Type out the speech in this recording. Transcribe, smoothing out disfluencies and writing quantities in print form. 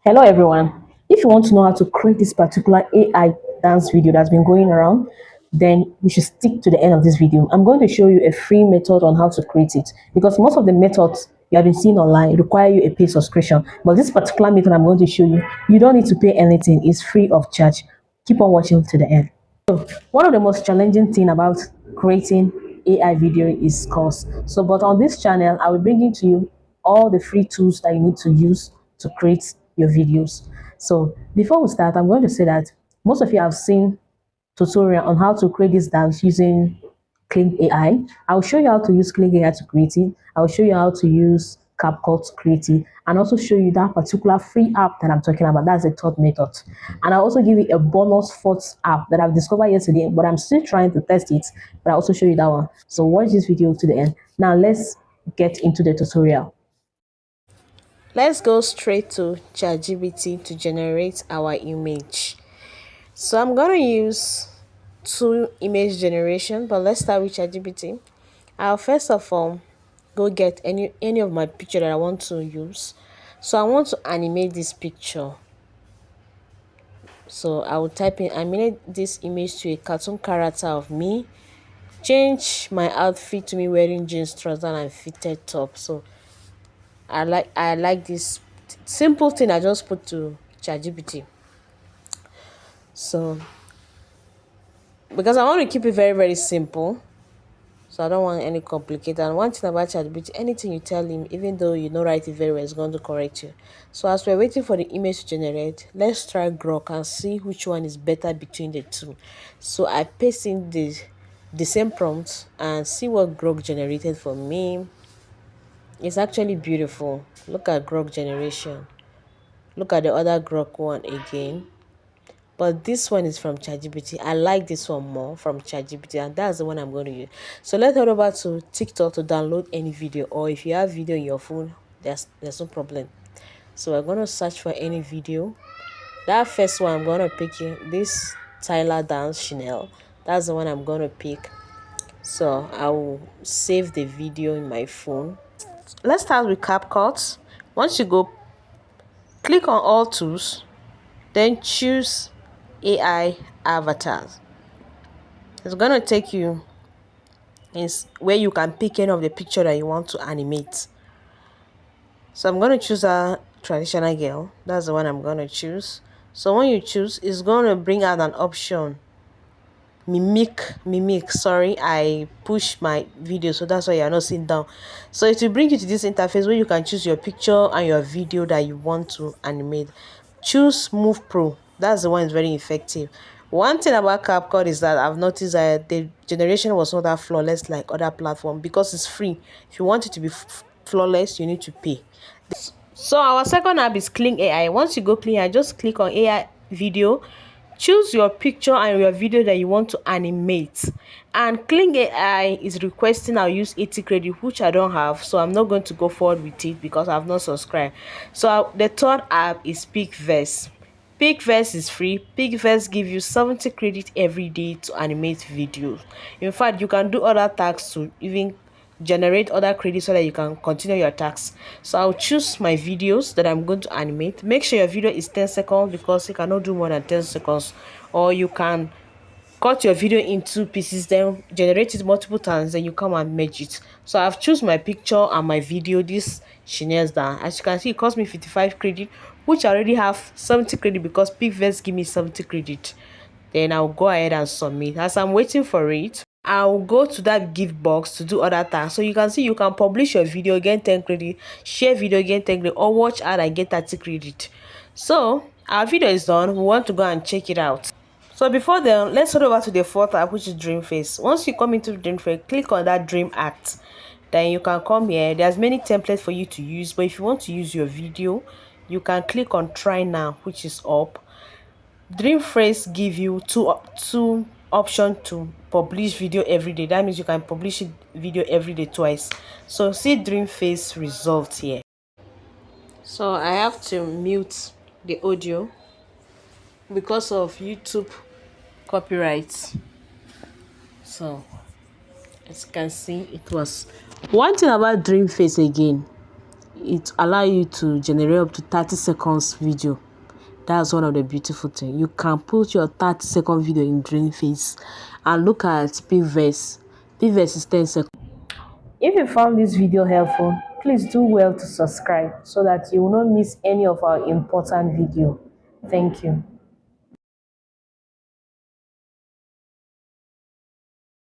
Hello everyone. If you want to know how to create this particular AI dance video that's been going around, then you should stick to the end of this video. I'm going to show you a free method on how to create it because most of the methods you have been seeing online require you a paid subscription. But this particular method I'm going to show you, you don't need to pay anything. It's free of charge. Keep on watching to the end. One of the most challenging thing about creating AI video is cost. So, but on this channel, I will bring to you all the free tools that you need to use to create your videos. So, before we start, I'm going to say that most of you have seen tutorial on how to create this dance using Kling AI. I'll show you how to use Kling AI to create it. I'll show you how to use CapCut to create it, and also show you that particular free app that I'm talking about. That's the third method. And I'll also give you a bonus fourth app that I've discovered yesterday, but I'm still trying to test it. But I'll also show you that one. So watch this video to the end. Now let's get into the tutorial. Let's go straight to ChatGPT to generate our image. So I'm gonna use two image generation, but let's start with ChatGPT. I'll first of all go get any of my picture that I want to use. So I want to animate this picture. So I will type in animate this image to a cartoon character of me. Change my outfit to me wearing jeans, trouser, and fitted top. So I like this simple thing I just put to ChatGPT. So because I want to keep it very, very simple. So I don't want any complicated. And one thing about ChatGPT, anything you tell him, even though you don't write it very well, it's going to correct you. So as we're waiting for the image to generate, let's try Grok and see which one is better between the two. So I paste in the same prompt and see what Grok generated for me. It's actually beautiful. Look at Grok generation. Look at the other Grok one again. But this one is from ChatGPT. I like this one more from ChatGPT, and that's the one I'm going to use. So let's head over to TikTok to download any video, or if you have video in your phone, there's no problem. So we're going to search for any video. That first one I'm going to pick this Tyler Dance Chanel. That's the one I'm going to pick. So I will save the video in my phone. Let's start with CapCut. Once you go, click on all tools, then choose AI avatars. It's gonna take you where you can pick any of the picture that you want to animate. So I'm gonna choose a traditional girl. That's the one I'm gonna choose. So when you choose, it's gonna bring out an option. Mimic. Sorry, I push my video, so that's why you're not sitting down. So it will bring you to this interface where you can choose your picture and your video that you want to animate. Choose Move Pro. That's the one that's very effective. One thing about CapCut is that I've noticed that the generation was not that flawless like other platforms because it's free. If you want it to be flawless, you need to pay. So our second app is Kling AI. Once you go Kling AI, just click on AI video. Choose your picture and your video that you want to animate. And Kling AI is requesting I'll use 80 credit, which I don't have. So I'm not going to go forward with it because I've not subscribed. So the third app is PixVerse. PixVerse is free. PixVerse gives you 70 credit every day to animate videos. In fact, you can do other tasks to even generate other credits so that you can continue your tasks. So I'll choose my videos that I'm going to animate. Make sure your video is 10 seconds because you cannot do more than 10 seconds, or you can cut your video in two pieces, then generate it multiple times, then you come and merge it. So I've choose my picture and my video, this Chanel's down. As you can see, it cost me 55 credit, which I already have 70 credit because PixVerse give me 70 credit. Then I'll go ahead and submit. As I'm waiting for it, I'll go to that gift box to do other tasks. So you can see you can publish your video, get 10 credit, share video, get 10 credit, or watch ad and get 30 credit. So our video is done. We want to go and check it out. So before then, let's head over to the fourth app, which is DreamFace. Once you come into DreamFace, click on that Dream Act. Then you can come here. There's many templates for you to use, but if you want to use your video, you can click on Try Now, which is up. DreamFace give you two option to publish video every day. That means you can publish video every day twice. So see DreamFace results here. So I have to mute the audio because of YouTube copyright. So as you can see, it was one thing about DreamFace again it allow you to generate up to 30 seconds video. That's one of the beautiful things. You can put your 30-second video in DreamFace and look at PixVerse. PixVerse is 10 seconds. If you found this video helpful, please do well to subscribe so that you will not miss any of our important video. Thank you.